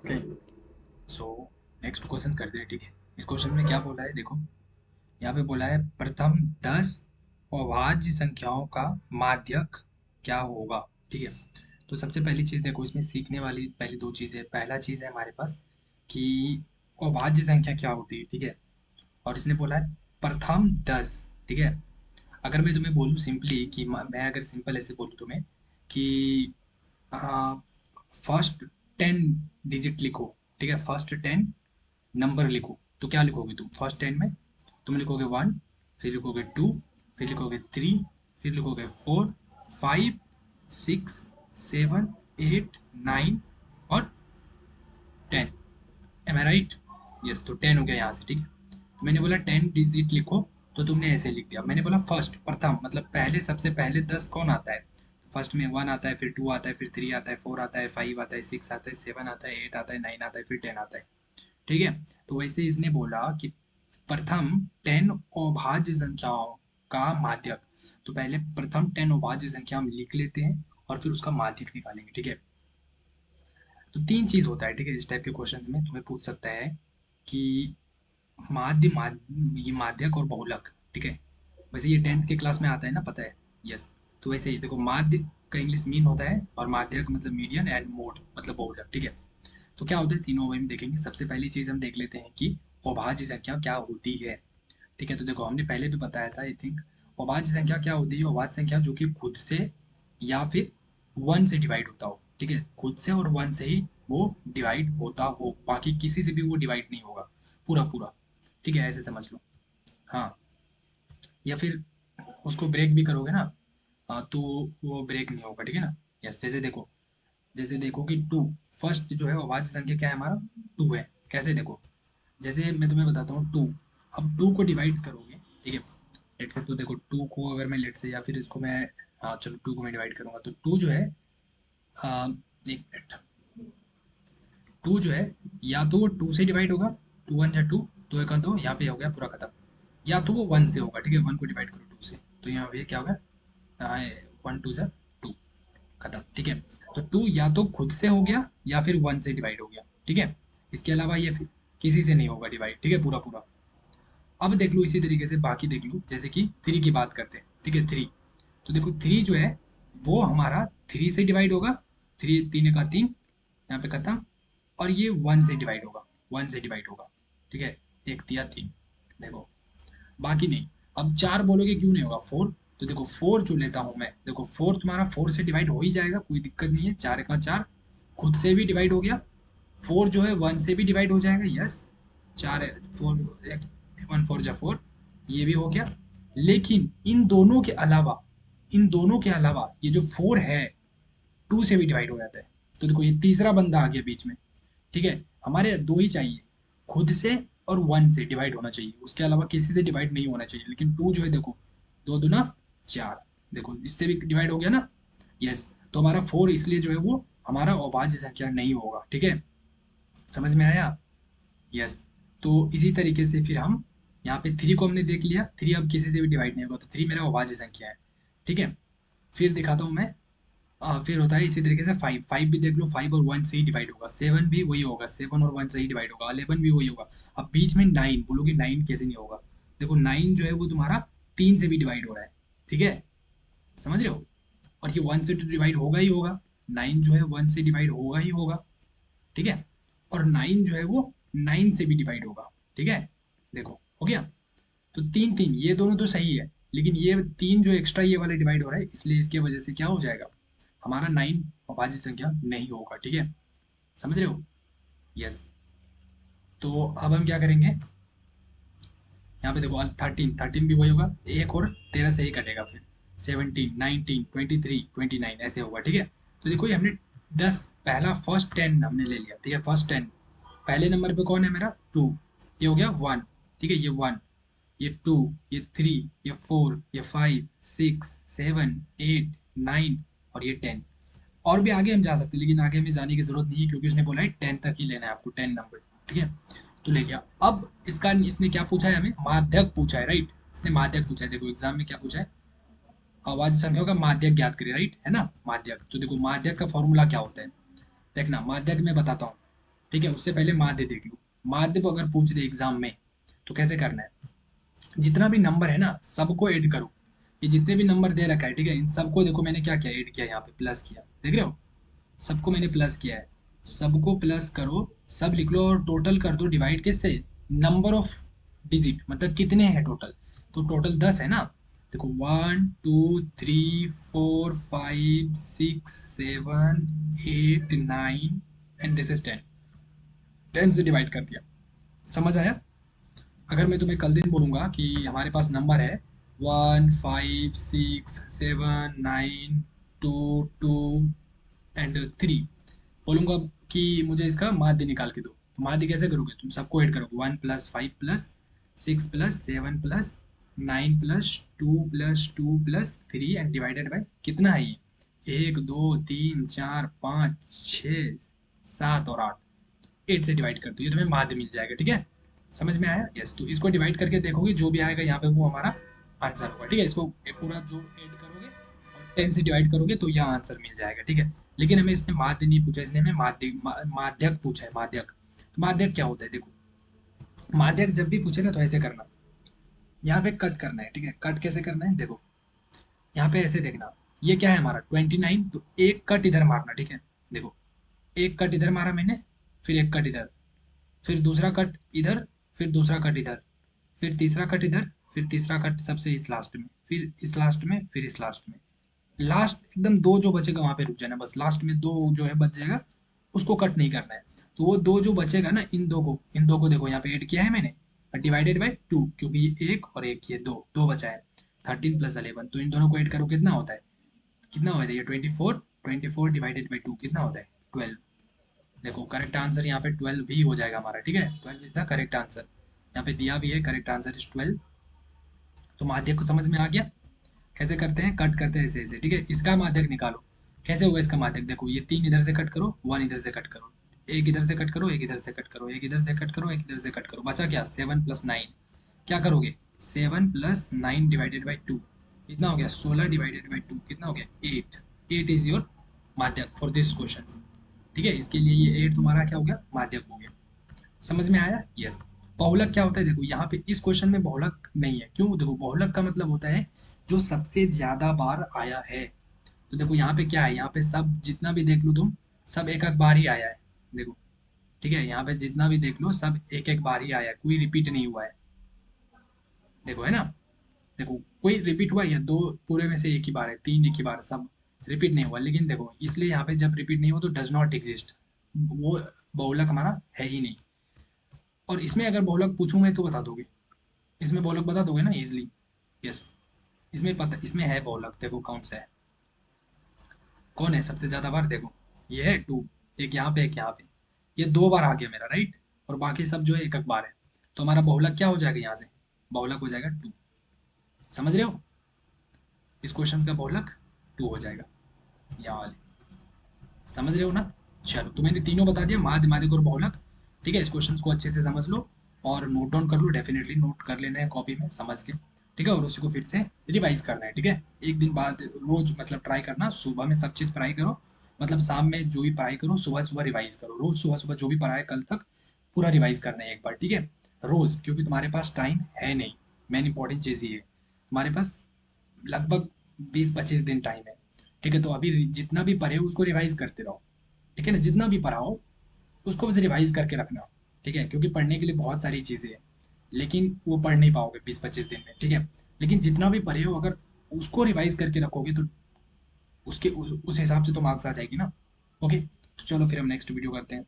Okay, so next question करते हैं। ठीक है, इस क्वेश्चन में क्या बोला है देखो। यहाँ पे बोला है प्रथम 10 अभाज्य संख्याओं का माध्यक क्या होगा। ठीक है, तो सबसे पहली चीज़ देखो, इसमें सीखने वाली पहली दो चीज़ें। पहला चीज़ है हमारे पास कि अभाज्य संख्या क्या होती है। ठीक है, और इसने बोला है प्रथम 10। ठीक है, अगर मैं तुम्हें बोलूँ सिंपली कि मैं अगर सिंपल ऐसे बोलूँ तुम्हें कि फर्स्ट 10 डिजिट लिखो। ठीक है, फर्स्ट 10 नंबर लिखो, तो क्या लिखोगे तुम फर्स्ट 10 में? तुम लिखोगे 1, फिर लिखोगे 2, फिर लिखोगे 3, फिर लिखोगे 4, 5, 6, 7, 8, 9 और 10। एम आई राइट? यस, तो 10 हो गया यहाँ से। ठीक है, तो मैंने बोला 10 डिजिट लिखो, तो तुमने ऐसे लिख दिया। मैंने बोला फर्स्ट प्रथम मतलब पहले, सबसे पहले 10 कौन आता है? फर्स्ट में 1 आता है, फिर 2 आता है, फिर 3 आता है, 4 आता है, 5 आता है, 6 आता है, 7 आता है, 8 आता है, 9 आता है, फिर 10 आता है। ठीक है, तो वैसे इसने बोला कि प्रथम 10 अभाज्य संख्याओं का माध्यक। तो पहले प्रथम 10 अभाज्य संख्या हम लिख लेते हैं और फिर उसका माध्यक निकालेंगे। ठीक है, तो तीन चीज होता है। ठीक है, इस टाइप के क्वेश्चंस में तुम्हें पूछ सकता है कि ये माध्यक और बहुलक। ठीक है, वैसे ये 10th के क्लास में आता है ना, पता है? यस, तो वैसे ही देखो, माध्य का इंग्लिश मीन होता है और माध्यक मतलब मीडियन एंड मोड मतलब बहुलक। ठीक है, तो क्या होता है तीनों वही में देखेंगे। सबसे पहली चीज हम देख लेते हैं कि अभाज्य संख्या क्या होती है। ठीक है, तो देखो हमने पहले भी बताया था आई थिंक। अभाज्य संख्या क्या होती है? अभाज्य संख्या जो कि खुद से या फिर 1 से डिवाइड होता हो। ठीक है, खुद से और 1 से ही वो डिवाइड होता हो, बाकी किसी से भी वो डिवाइड नहीं होगा पूरा पूरा। ठीक है, ऐसे समझ लो। हाँ, या फिर उसको ब्रेक भी करोगे ना, तो वो ब्रेक नहीं होगा। ठीक है ना? यस, जैसे देखो कि 2, फर्स्ट जो है अभाज्य संख्या क्या है हमारा? 2 है। कैसे देखो, जैसे मैं तुम्हें बताता हूँ 2। अब 2 को डिवाइड करोगे। ठीक है, लेट से, तो देखो 2 को अगर मैं लेट से, या फिर इसको मैं, हाँ चलो 2 को मैं डिवाइड करूंगा, तो 2 जो है, एक मिनट, 2 जो है, या तो वो 2 से डिवाइड होगा, 2 1 जा 2, 2 1 2, यहाँ पे हो गया पूरा खत्म। या तो वो 1 से होगा। ठीक है, 1 को डिवाइड करो 2 से, तो यहाँ पे क्या होगा? 1 2 जा 2, खत्म। ठीक है, तो 2 या तो खुद से हो गया या फिर 1 से डिवाइड हो गया। ठीक है, इसके अलावा ये फिर किसी से नहीं होगा डिवाइड। ठीक है, पूरा पूरा। अब देख लो इसी तरीके से बाकी देख लो, जैसे कि 3 की बात करते हैं। ठीक है, 3, तो देखो 3 जो है वो हमारा 3 से डिवाइड होगा। 3 3 का 3, यहाँ पे खत्म। और ये 1 से डिवाइड होगा, 1 से डिवाइड होगा। ठीक है, एक दिया 3, देखो बाकी नहीं। अब 4 बोलोगे क्यों नहीं होगा? 4, तो देखो 4 जो लेता हूं मैं, देखो 4 तुम्हारा 4 से डिवाइड हो ही जाएगा, कोई दिक्कत नहीं है। 4 का 4, खुद से भी डिवाइड हो गया। 4 जो है 1 से भी डिवाइड हो जाएगा। यस, 4 4, 1 4 जा 4, ये भी हो गया। लेकिन इन दोनों के अलावा ये जो 4 है, 2 से भी डिवाइड हो जाता है। तो देखो ये तीसरा बंदा आ गया बीच में। ठीक है, हमारे दो ही चाहिए, खुद से और 1 से डिवाइड होना चाहिए, उसके अलावा किसी से डिवाइड नहीं होना चाहिए। लेकिन 2 जो है देखो, 2 दूना 4, देखो इससे भी डिवाइड हो गया ना। यस, तो हमारा 4 इसलिए जो है वो हमारा अभाज्य संख्या नहीं होगा। ठीक है, समझ में आया? यस, तो इसी तरीके से फिर हम यहाँ पे 3 को हमने देख लिया, 3 अब किसी से भी डिवाइड नहीं होगा, तो 3 मेरा अभाज्य संख्या है। ठीक है, फिर दिखाता हूँ मैं। फिर होता है इसी तरीके से 5, 5 भी देख लो, 5 और 1 से ही डिवाइड होगा। 7 भी वही होगा, 7 और 1 से ही डिवाइड होगा। 11 भी वही होगा। अब बीच में 9 बोलोगे, 9 कैसे नहीं होगा? देखो 9 जो है वो तुम्हारा 3 से भी डिवाइड हो रहा है। ठीक है, समझ रहे हो? और ये 1 से तो डिवाइड होगा ही होगा। 9 जो है 1 से डिवाइड होगा ही होगा। ठीक है, और 9 जो है वो 9 से भी डिवाइड होगा। ठीक है, देखो हो गया। तो 3 3 ये दोनों तो सही है, लेकिन ये 3 जो एक्स्ट्रा ये वाले डिवाइड हो रहा है, इसलिए इसके वजह से क्या हो जाएगा? हमारा 9 अभाज्य संख्या नहीं होगा। ठीक है, समझ रहे हो? यस, तो अब हम क्या करेंगे? यहाँ पे देखो 13, 13 भी वही होगा, एक और 13 से ही कटेगा फिर। 17 19 23 29 ऐसे होगा। ठीक है, तो देखो ये हमने 10, पहला फर्स्ट 10 हमने ले लिया। ठीक है, फर्स्ट 10, पहले नंबर पे कौन है मेरा? 2, ये हो गया 1। ठीक है, ये 1, ये 2, ये 3, ये 4, ये 5 6 7 8 9 और ये 10। और भी आगे हम जा सकते हैं, लेकिन आगे हमें जाने की जरूरत नहीं है, क्योंकि उसने बोला है 10 तक ही लेना है आपको, 10 नंबर। ठीक है, तो ले गया। अब इसका इसने क्या पूछा है? हमें माध्यक पूछा है, राइट? इसने माध्यक पूछा है। देखो एग्जाम में क्या पूछा है? अभाज्य संख्याओं का माध्यक ज्ञात करें, राइट है ना? माध्यक, तो देखो माध्यक का फॉर्मूला क्या होता है, देखना माध्यक मैं बताता हूँ। ठीक है, उससे पहले माध्य देख लो। माध्य को अगर पूछ दे एग्जाम में तो कैसे करना है, जितना भी नंबर है ना सबको ऐड करो। ये जितने भी नंबर दे रखा है, ठीक है, इन सबको देखो मैंने क्या किया, ऐड किया, यहाँ पे प्लस किया, देख रहे हो, सबको मैंने प्लस किया है। सबको प्लस करो, सब लिख लो और टोटल कर दो डिवाइड किससे, नंबर ऑफ डिजिट, मतलब कितने हैं टोटल। तो टोटल 10 है ना, देखो 1 2 3 4 5 6 7 8 9 एंड दिस इज 10। 10 से डिवाइड कर दिया, समझ आया। अगर मैं तुम्हें कल दिन बोलूंगा कि हमारे पास नंबर है 1 5 6 7 9 2 2 एंड 3, बोलूंगा कि मुझे इसका माध्य निकाल के दो, तो माध्य कैसे करोगे, तुम सबको ऐड करोगे, 1 + 5 + 6 + 7 + 9 + 2 + 2 + 3 एंड डिवाइडेड बाई कितना है ये, 1 2 3 4 5 6 7 और 8, 8 से डिवाइड कर दो, ये तुम्हें माध्य मिल जाएगा, ठीक है। समझ में आया, यस। तो इसको डिवाइड करके देखोगे, जो भी आएगा यहाँ पे वो हमारा आंसर होगा, ठीक है। इसको पूरा जो ऐड करोगे और 10 से डिवाइड करोगे तो यह आंसर मिल जाएगा, ठीक है। लेकिन हमें इसने माध्य नहीं पूछा, इसने हमें माध्यक पूछा है, माध्यक। तो माध्यक क्या होता है, देखो, माध्यक जब भी पूछे ना तो ऐसे करना, यहाँ पे कट करना है, ठीक है। कट कैसे करना है, देखो, यहाँ पे ऐसे देखना, ये क्या है हमारा 29, तो एक कट इधर मारना, ठीक है। देखो, एक कट इधर मारा मैंने, फिर एक कट इधर, फिर दूसरा कट इधर, फिर दूसरा कट इधर, फिर तीसरा कट इधर, फिर तीसरा कट सबसे इस लास्ट में, फिर इस लास्ट में, फिर इस लास्ट में, लास्ट एकदम दो जो बचेगा वहां पे रुक जाना, बस लास्ट में दो जो है बच जाएगा, उसको कट नहीं करना है। तो वो दो जो बचेगा ना, इन दो को देखो यहाँ पे ऐड किया है मैंने, डिवाइडेड बाई 2, क्योंकि ये एक और एक, ये दो दो बचा है, 13 + 11, तो इन दोनों को ऐड करो, कितना होता है, कितना होता है ये 24, 24 डिवाइडेड बाई 2 कितना होता है 12। देखो करेक्ट आंसर यहाँ पे 12 भी हो जाएगा हमारा, ठीक है, 12 इज द करेक्ट आंसर, यहाँ पे दिया भी है, करेक्ट आंसर इज 12। तो माध्यक को समझ में आ गया, कैसे करते हैं, कट करते हैं ऐसे ऐसे, ठीक है। इसका माध्यक निकालो, कैसे होगा इसका माध्यक, देखो ये 3 इधर से कट करो, 1 इधर से कट करो, एक इधर से कट करो, एक इधर से कट करो, एक इधर से कट करो, एक इधर से कट करो, बचा क्या, 7 + 9, क्या करोगे, 7 + 9 डिवाइडेड बाई 2 कितना हो गया, 16 डिवाइडेड बाई 2 कितना हो गया, 8। 8 इज योर माध्यक फॉर दिस क्वेश्चन, ठीक है। इसके लिए ये 8 तुम्हारा क्या हो गया, माध्यक हो गया। समझ में आया, यस। बहुलक क्या होता है, देखो यहाँ पे इस क्वेश्चन में बहुलक नहीं है, क्यों, देखो बहुलक का मतलब होता है जो सबसे ज्यादा बार आया है। तो देखो यहाँ पे क्या है, यहाँ पे सब जितना भी देख लो तुम, सब एक एक बार ही आया है, देखो, ठीक है। यहाँ पे जितना भी देख लो सब एक एक बार ही आया है, कोई रिपीट नहीं हुआ है, देखो, है ना। देखो कोई रिपीट हुआ है या दो पूरे में से एक ही बार है, तीन एक ही बार, सब रिपीट नहीं हुआ, लेकिन देखो इसलिए यहाँ पे जब रिपीट नहीं हुआ तो डज नॉट एग्जिस्ट, वो बहुलक हमारा है ही नहीं। और इसमें अगर बहुलक पूछूं मैं तो बता दोगे, इसमें बहुलक बता दोगे ना इजिली, यस। इसमें पता, इसमें है बहुलक, देखो कौन सा है, कौन है सबसे ज्यादा बार, देखो ये है 2, एक यहाँ पे एक यहाँ पे, ये 2 बार आ गया मेरा, राइट, और बाकी सब जो है एक एक बार है। तो हमारा बहुलक क्या हो जाएगा यहाँ से, बहुलक हो जाएगा 2, समझ रहे हो, इस क्वेश्चन का बहुलक 2 हो जाएगा, यहाँ वाले, समझ रहे हो ना। चलो, तो मैंने तीनों बता दिया, माध्य, माध्यक और बहुलक, ठीक है। इस क्वेश्चन को अच्छे से समझ लो और नोट डाउन कर लो, डेफिनेटली नोट कर लेना है कॉपी में समझ के, ठीक है। और उसी को फिर से रिवाइज करना है, ठीक है। एक दिन बाद रोज मतलब ट्राई करना, सुबह में सब चीज़ पढ़ाई करो, मतलब शाम में जो भी पढ़ाई करो सुबह सुबह रिवाइज करो, रोज सुबह सुबह जो भी पढ़ा है कल तक पूरा रिवाइज करना है एक बार, ठीक है, रोज, क्योंकि तुम्हारे पास टाइम है नहीं, मेन इंपॉर्टेंट चीज़ ये है, तुम्हारे पास लगभग 20-25 दिन टाइम है, ठीक है। तो अभी जितना भी पढ़े हो उसको रिवाइज करते रहो, ठीक है ना, जितना भी पढ़ा हो उसको बस रिवाइज करके रखना, ठीक है, क्योंकि पढ़ने के लिए बहुत सारी चीज़ें हैं, लेकिन वो पढ़ नहीं पाओगे 20-25 दिन में, ठीक है। लेकिन जितना भी पढ़े हो अगर उसको रिवाइज करके रखोगे तो उसके उस हिसाब से तो मार्क्स आ जाएगी ना, ओके। तो चलो फिर हम नेक्स्ट वीडियो करते हैं।